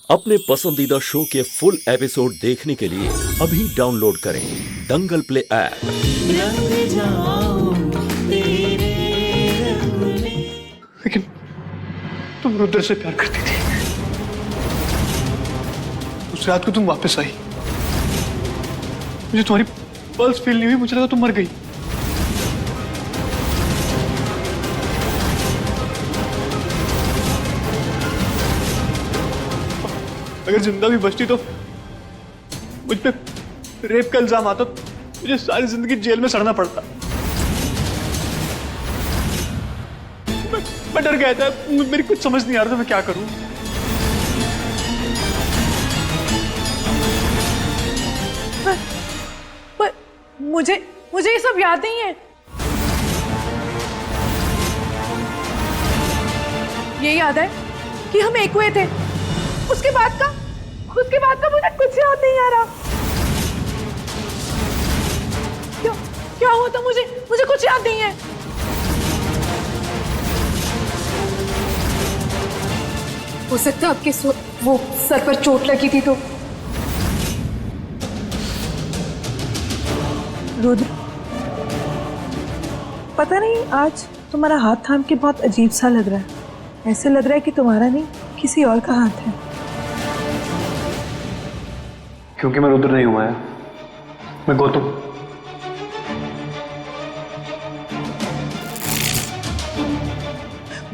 अपने पसंदीदा शो के फुल एपिसोड देखने के लिए अभी डाउनलोड करें दंगल प्ले ऐप। लेकिन तुम रुद्र से प्यार करती थी। उस रात को तुम वापस आई, मुझे तुम्हारी पल्स फील नहीं हुई, मुझे लगा तुम मर गई। अगर जिंदा भी बचती तो मुझ पे रेप का इल्जाम आता, मुझे सारी जिंदगी जेल में सड़ना पड़ता। मैं डर गया था, मेरी कुछ समझ नहीं आ रहा था मैं क्या करूं। पर मुझे ये सब याद नहीं है। ये याद है कि हम एक हुए थे। उसके बाद का मुझे कुछ याद नहीं आ रहा। क्या हुआ था मुझे कुछ याद नहीं है। हो सकता है आपके वो सर पर चोट लगी थी तो। रुद्र, पता नहीं आज तुम्हारा हाथ थाम के बहुत अजीब सा लग रहा है। ऐसे लग रहा है कि तुम्हारा नहीं किसी और का हाथ है। क्योंकि मैं रुद्र नहीं हूं माया, मैं गौतम।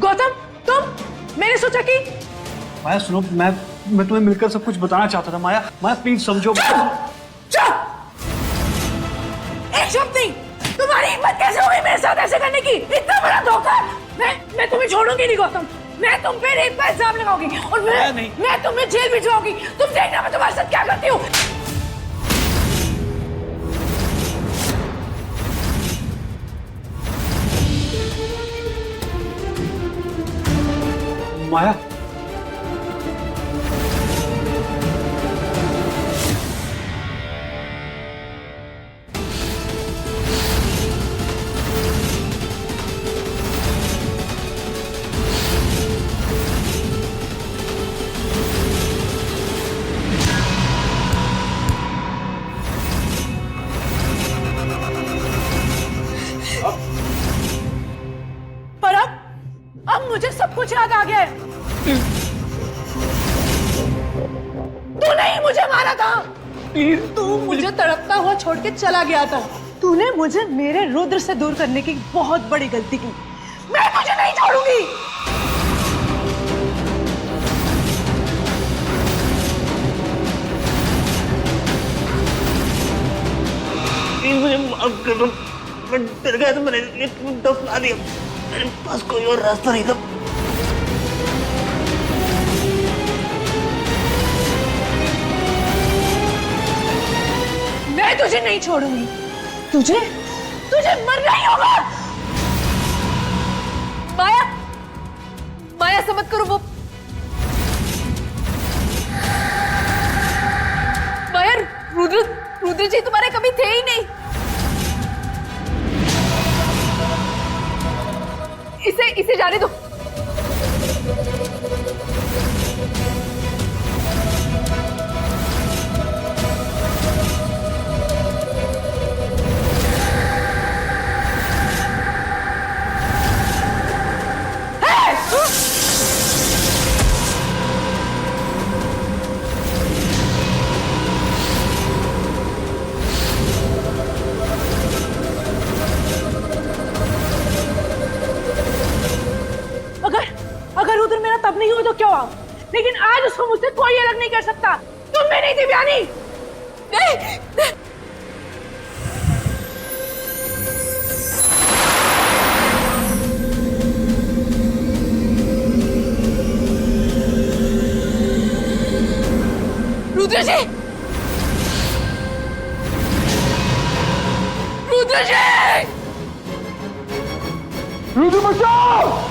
गौतम, तुम? मैंने सोचा कि माया सुनो, मैं तुम्हें मिलकर सब कुछ बताना चाहता था। माया प्लीज समझो। एक शब्द नहीं। तुम्हारी हिम्मत कैसे हुई मेरे साथ ऐसे करने की? इतना बड़ा धोखा। मैं तुम्हें छोड़ूंगी नहीं गौतम। मैं तुम पे रेप का इल्जाम लगाऊंगी और मैं तुम्हें जेल भिजवाऊंगी। तुम देखना मैं तुम्हारे साथ क्या करती हूँ। माया पर अब मुझे सब कुछ याद आ गया है। तूने ही मुझे मारा था। तू मुझे तड़पता हुआ छोड़ के चला गया था। तूने मुझे मेरे रुद्र से दूर करने की बहुत बड़ी गलती की। मैं तुझे नहीं छोड़ूंगी। मुझे माफ कर दो, मैं डर गया था। मैंने दफना दिया, मेरे पास कोई और रास्ता नहीं था। मैं तुझे नहीं छोड़ूंगी। तुझे मरना ही होगा। माया समझ करो। वो माया, रुद्र जी तुम्हारे कभी थे ही नहीं। इसे जाने दो। अगर रुद्र मेरा तब नहीं हुआ तो क्या हुआ? लेकिन आज उसको मुझसे कोई अलग नहीं कर सकता। तुम में नहीं थी बयानी। रुद्र जी, रुद्र बचाओ।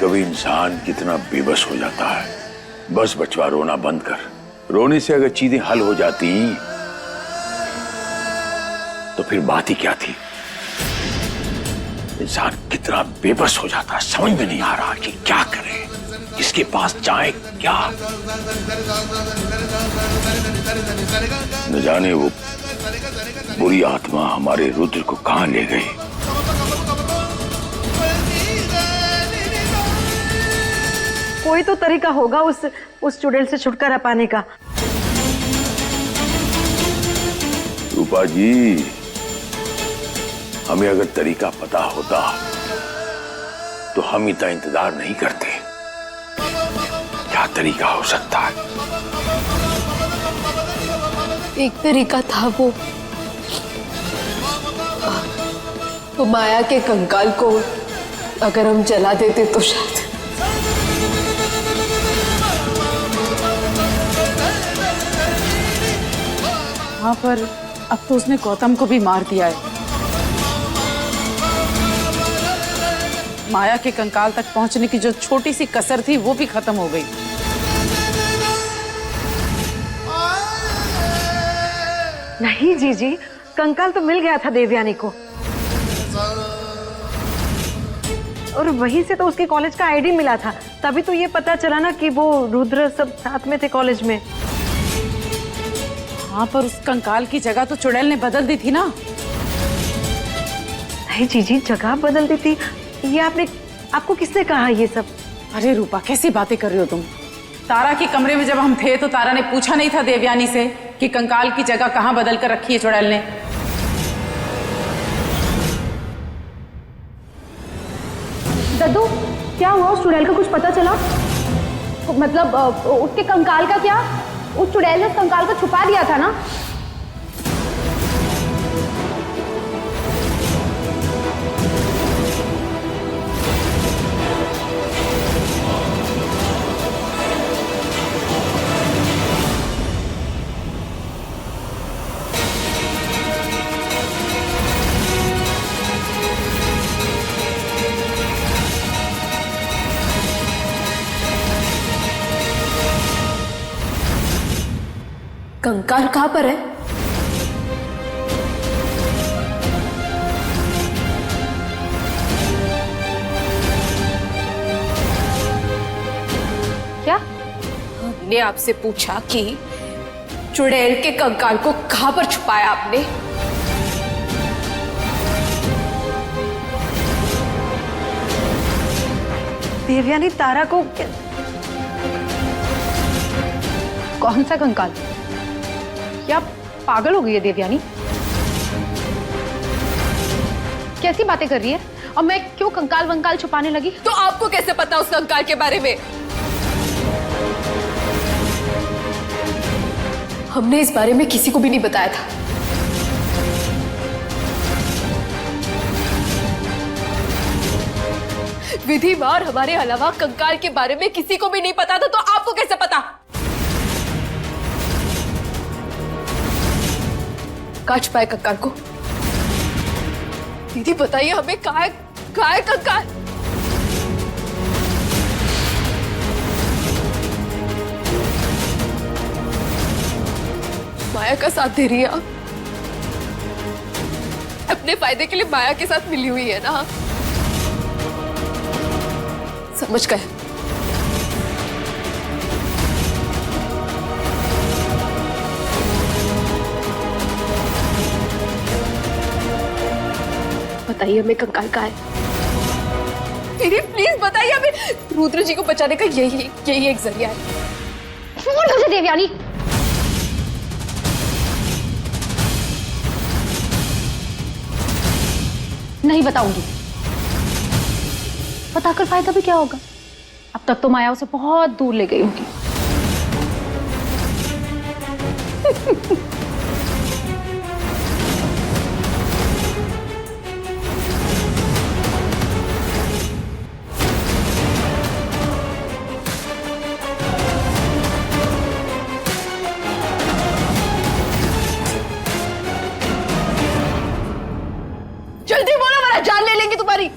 कभी इंसान कितना बेबस हो जाता है। बस बचवा, रोना बंद कर। रोने से अगर चीजें हल हो जाती तो फिर बात ही क्या थी। इंसान कितना बेबस हो जाता है, समझ में नहीं आ रहा कि क्या करे, किसके पास जाए, क्या न जाने वो बुरी आत्मा हमारे रुद्र को कहां ले गई। कोई तो तरीका होगा उस चुड़ैल से छुटकारा पाने का। रूपा जी, हमें अगर तरीका पता होता तो हम इतना इंतजार नहीं करते। क्या तरीका हो सकता है? एक तरीका था वो माया के कंकाल को अगर हम जला देते तो शायद। हाँ, पर अब तो उसने गौतम को भी मार दिया है। माया के कंकाल तक पहुंचने की जो छोटी सी कसर थी वो भी खत्म हो गई। नहीं जीजी, कंकाल तो मिल गया था देवयानी को, और वहीं से तो उसके कॉलेज का आईडी मिला था। तभी तो ये पता चला ना कि वो रुद्र सब साथ में थे कॉलेज में। हाँ, पर उस कंकाल की जगह तो चुड़ैल ने बदल दी थी ना। नहीं जीजी, जगह बदल दी थी ये आपको किसने कहा ये सब? अरे रूपा, कैसी बातें कर रही हो तुम? तारा के कमरे में जब हम थे तो तारा ने पूछा नहीं था देवयानी से कि कंकाल की जगह कहाँ बदल कर रखी है चुड़ैल ने? दद्दू, क्या हुआ? उस चुड़ैल का कुछ पता चला? मतलब उसके कंकाल का क्या? उस चुड़ैल ने उस कंकाल को छुपा दिया था ना? कंकाल कहाँ पर है? क्या? हमने आपसे पूछा कि चुड़ैल के कंकाल को कहाँ पर छुपाया आपने? देवयानी तारा को कौन सा कंकाल? क्या पागल हो गई है देवयानी? कैसी बातें कर रही है? और मैं क्यों कंकाल वंकाल छुपाने लगी? तो आपको कैसे पता उस कंकाल के बारे में? हमने इस बारे में किसी को भी नहीं बताया था। विधिवार हमारे अलावा कंकाल के बारे में किसी को भी नहीं पता था, तो आपको कैसे पता? कहाँ छुपाए कंकाल को? दीदी बताइए हमें, कहाँ है कंकाल? माया का साथ दे रही है आप? अपने फायदे के लिए माया के साथ मिली हुई है ना? समझ गए। बताइए हमें कंकाल कहाँ है? दीदी प्लीज बताइए हमें। रुद्र जी को बचाने का यही एक जरिया है। छोड़ मुझे देवयानी। नहीं बताऊंगी। बताकर फायदा भी क्या होगा? अब तक तो माया उसे बहुत दूर ले गई होगी। जल्दी बोलो वरना जान ले लेंगे तुम्हारी।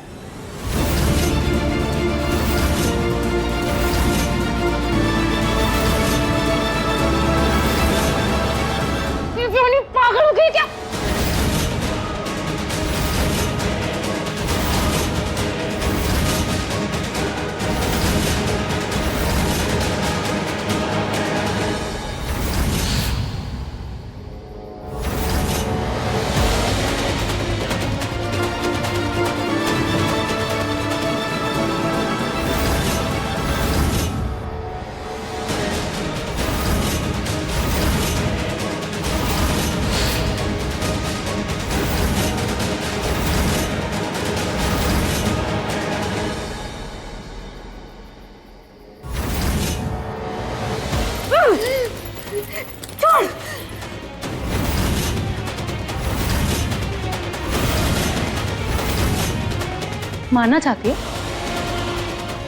मारना चाहती है?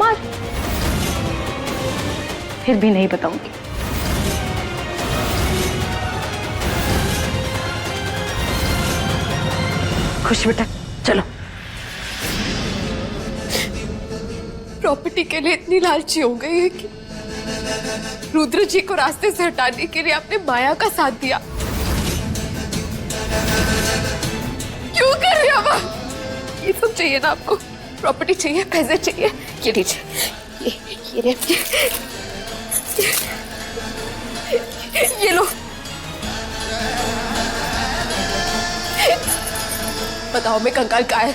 मार। फिर भी नहीं बताऊंगी। खुश बेटा, चलो। प्रॉपर्टी के लिए इतनी लालची हो गई है कि रुद्र जी को रास्ते से हटाने के लिए आपने माया का साथ दिया। क्यों कर लिया वो? ये सब चाहिए ना आपको? प्रॉपर्टी चाहिए, पैसे चाहिए? ये लीजिए, ये ये लो। बताओ मैं कंकाल कहाँ है?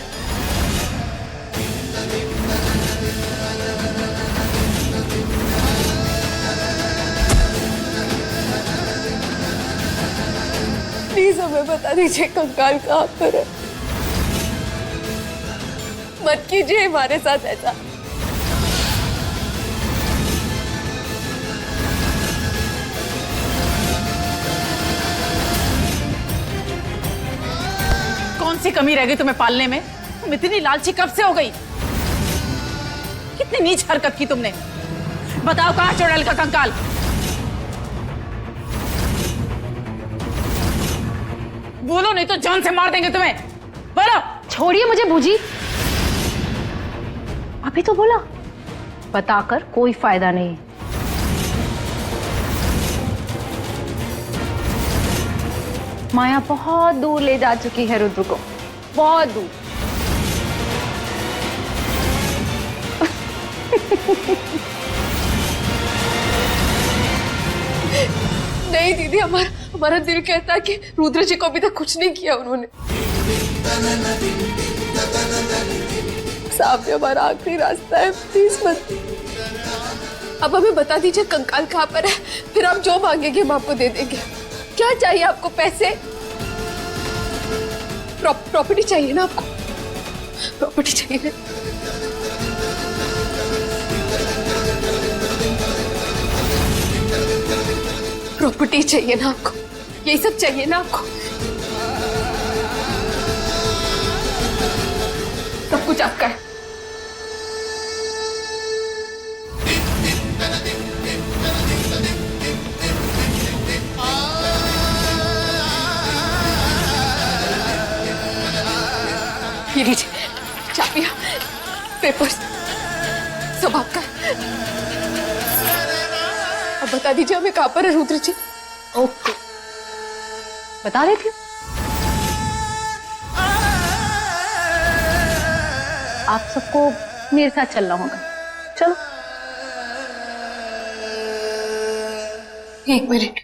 प्लीज हमें बता दीजिए कंकाल कहाँ पर है। मत कीजिए हमारे साथ ऐसा। कौन सी कमी रह गई तुम्हें पालने में? तुम इतनी लालची कब से हो गई? कितनी नीच हरकत की तुमने? बताओ कहाँ चुड़ैल का कंकाल? बोलो नहीं तो जान से मार देंगे तुम्हें। बोलो। छोड़िए मुझे बूजी। अभी तो बोला, बताकर कोई फायदा नहीं। माया बहुत दूर ले जा चुकी है रुद्र को, बहुत दूर। नहीं दीदी, हमारा दिल कहता है कि रुद्र जी को अभी तक कुछ नहीं किया उन्होंने। सामने हमारा आखिरी रास्ता है, प्लीज मत। अब हमें बता दीजिए कंकाल कहाँ पर है, फिर आप जो मांगेंगे हम आपको दे देंगे। क्या चाहिए आपको? पैसे? प्रॉपर्टी चाहिए ना आपको? प्रॉपर्टी चाहिए ना? प्रॉपर्टी चाहिए ना आपको? यही सब चाहिए ना आपको? सब कुछ आपका है। ये लीजिए चाबियां, पेपर्स, सब आपका है। अब बता दीजिए हमें कहाँ पर है रुद्र जी? ओके, बता रही थी। आप सबको मेरे साथ चलना होगा, चलो। एक मिनट।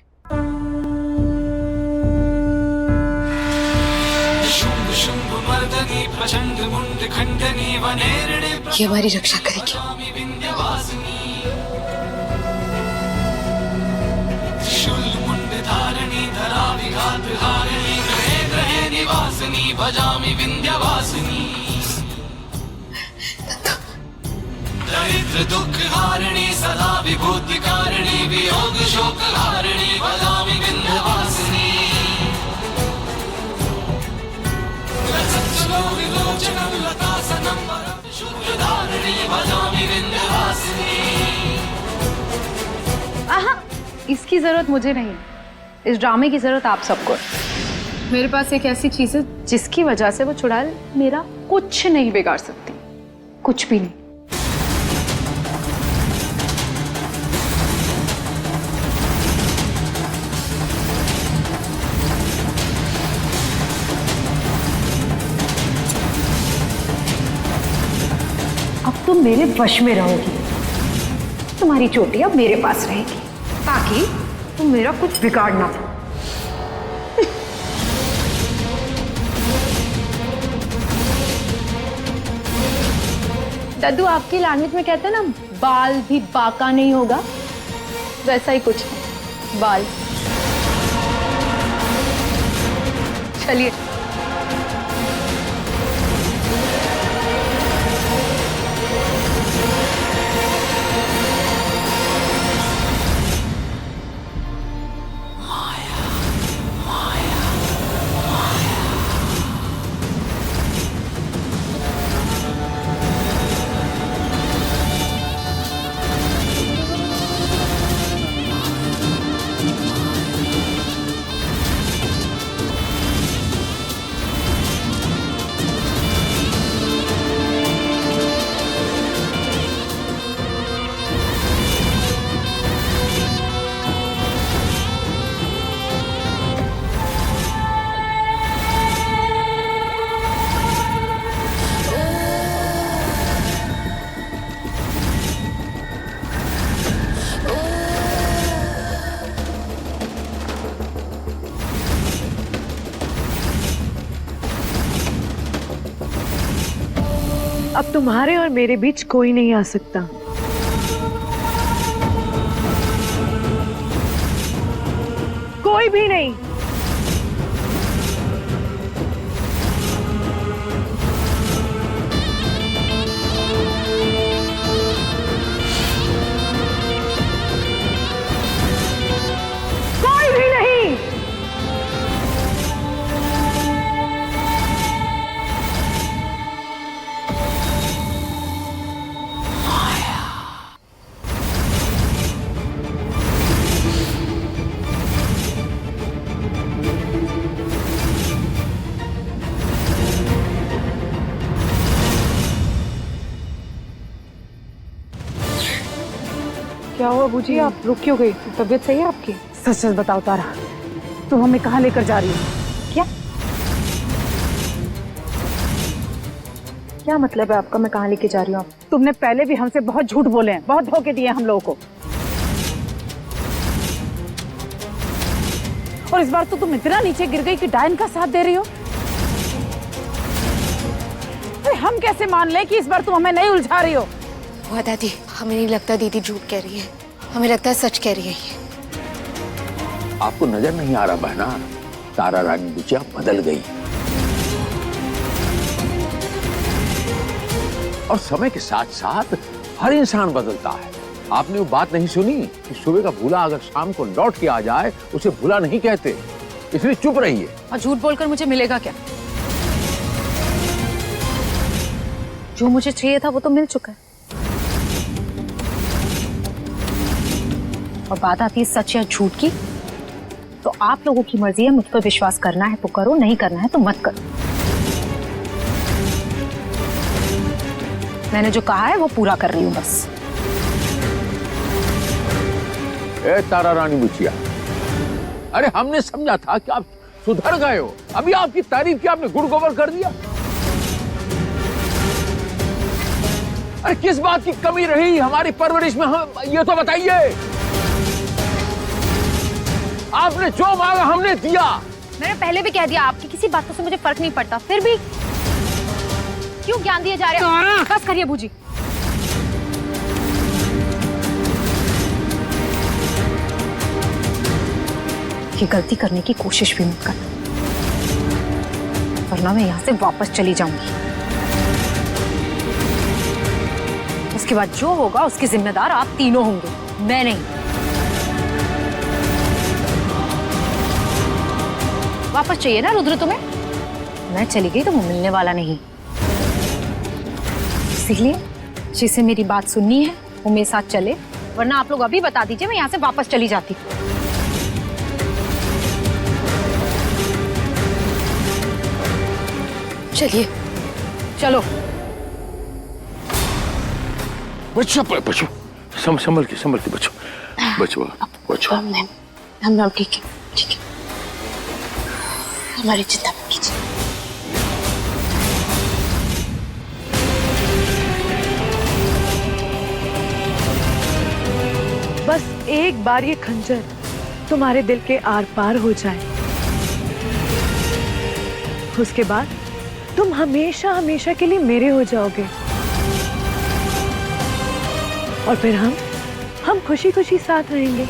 ये हमारी रक्षा करेगी। दरिद्र दुख हारिणी सदा विभूति कारिणी वियोग शोक हारिणी भजामि विंध्यवासिनी लसत्सुलो विलोचनं लतासनं शूलधारिणी भजामि विंध्यवासिनी। आहा, इसकी जरूरत मुझे नहीं है। इस ड्रामे की जरूरत आप सबको है। मेरे पास एक ऐसी चीज है जिसकी वजह से वो चुड़ैल मेरा कुछ नहीं बिगाड़ सकती, कुछ भी नहीं। अब तुम मेरे वश में रहोगी, तुम्हारी चोटी अब मेरे पास रहेगी, ताकि तुम मेरा कुछ बिगाड़ ना पाओ। दद्दू, आपकी लैंग्वेज में कहते हैं ना, बाल भी बाका नहीं होगा, वैसा ही कुछ है, बाल। चलिए। अब तुम्हारे और मेरे बीच कोई नहीं आ सकता। कोई भी नहीं। कोई भी नहीं। क्या हुआ बूजी, आप रुक क्यों गई? तबीयत सही है आपकी? सच सच बताओ तारा, तुम हमें कहाँ लेकर जा रही हो? क्या क्या मतलब है आपका मैं कहाँ लेके जा रही हूँ? तुमने पहले भी हमसे बहुत झूठ बोले हैं, बहुत धोखे दिए हम लोगों को, और इस बार तो तुम इतना नीचे गिर गई कि डायन का साथ दे रही हो। अरे हम कैसे मान ले कि इस बार तुम हमें नहीं उलझा रही हो? हुआ दादी, हमें नहीं लगता दीदी झूठ कह रही है, हमें लगता है सच कह रही है ये। आपको नजर नहीं आ रहा बहना, तारा रानी बुचिया बदल गई, और समय के साथ साथ हर इंसान बदलता है। आपने वो बात नहीं सुनी कि सुबह का भूला अगर शाम को लौट के आ जाए उसे भूला नहीं कहते, इसलिए चुप रहिए। और झूठ बोलकर मुझे मिलेगा क्या? जो मुझे चाहिए था वो तो मिल चुका है। और बात आती है सच या झूठ की, तो आप लोगों की मर्जी है, मुझ पर विश्वास करना है तो करो, नहीं करना है तो मत करो। मैंने जो कहा है वो पूरा कर रही हूँ बस। ए तारा रानी बुचिया, अरे हमने समझा था कि आप सुधर गए हो, अभी आपकी तारीफ की आपने गुड़ गोबर कर दिया। अरे किस बात की कमी रही हमारी परवरिश में, हम ये तो बताइए। आपने जो मांगा हमने दिया। मैंने पहले भी कह दिया आपकी किसी बातों से मुझे फर्क नहीं पड़ता, फिर भी क्यों ज्ञान दिए जा रहे हो? बस करिए बूजी। ये गलती करने की कोशिश भी मत करना, वरना मैं यहां से वापस चली जाऊंगी। उसके बाद जो होगा उसके जिम्मेदार आप तीनों होंगे, मैं नहीं। वापस चाहिए ना रुद्र तुम्हें? मैं चली गई तो वो मिलने वाला नहीं, इसीलिए जिसे मेरी बात सुननी है वो मेरे साथ चले, वरना आप लोग अभी बता दीजिए मैं यहाँ से वापस चली जाती। चलिए चलो। बच्चों बच्चों संभल के बच्चों बच्चों बच्चों। हम ठीक है, ठीक है, हमारी चिंता मत कीजिए। बस एक बार ये खंजर तुम्हारे दिल के आर पार हो जाए, उसके बाद तुम हमेशा हमेशा के लिए मेरे हो जाओगे, और फिर हम खुशी खुशी साथ रहेंगे।